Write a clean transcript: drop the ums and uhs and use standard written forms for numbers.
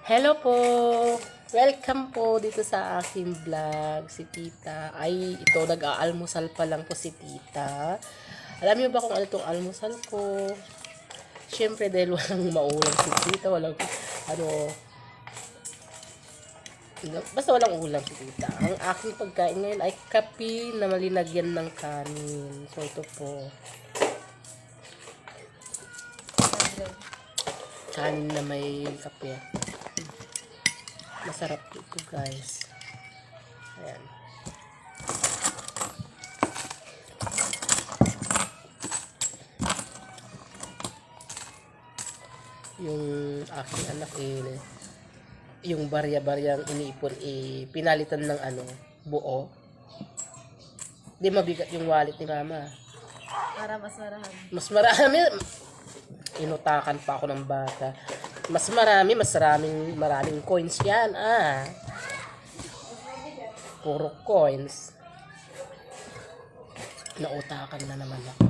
Hello po! Welcome po dito sa aking vlog. Si Tita. Ay, ito, nag-aalmusal pa lang po si Tita. Alam niyo ba kung ano itong almusal ko? Siyempre, dahil walang maulam si Tita, walang, basta walang ulam si Tita. Ang aking pagkain ngayon ay kape na malinagyan ng kanin. So, ito po. Kanin na may kape. Masarap ito, guys. Ayan. Yung aking anak yung barya-baryang iniipon pinalitan ng buo. Di mabigat yung wallet ni mama. Para mas marami. Mas marami. Inutakan pa ako ng bata. Mas maraming coins yan. Puro coins. Nautakan na naman ako.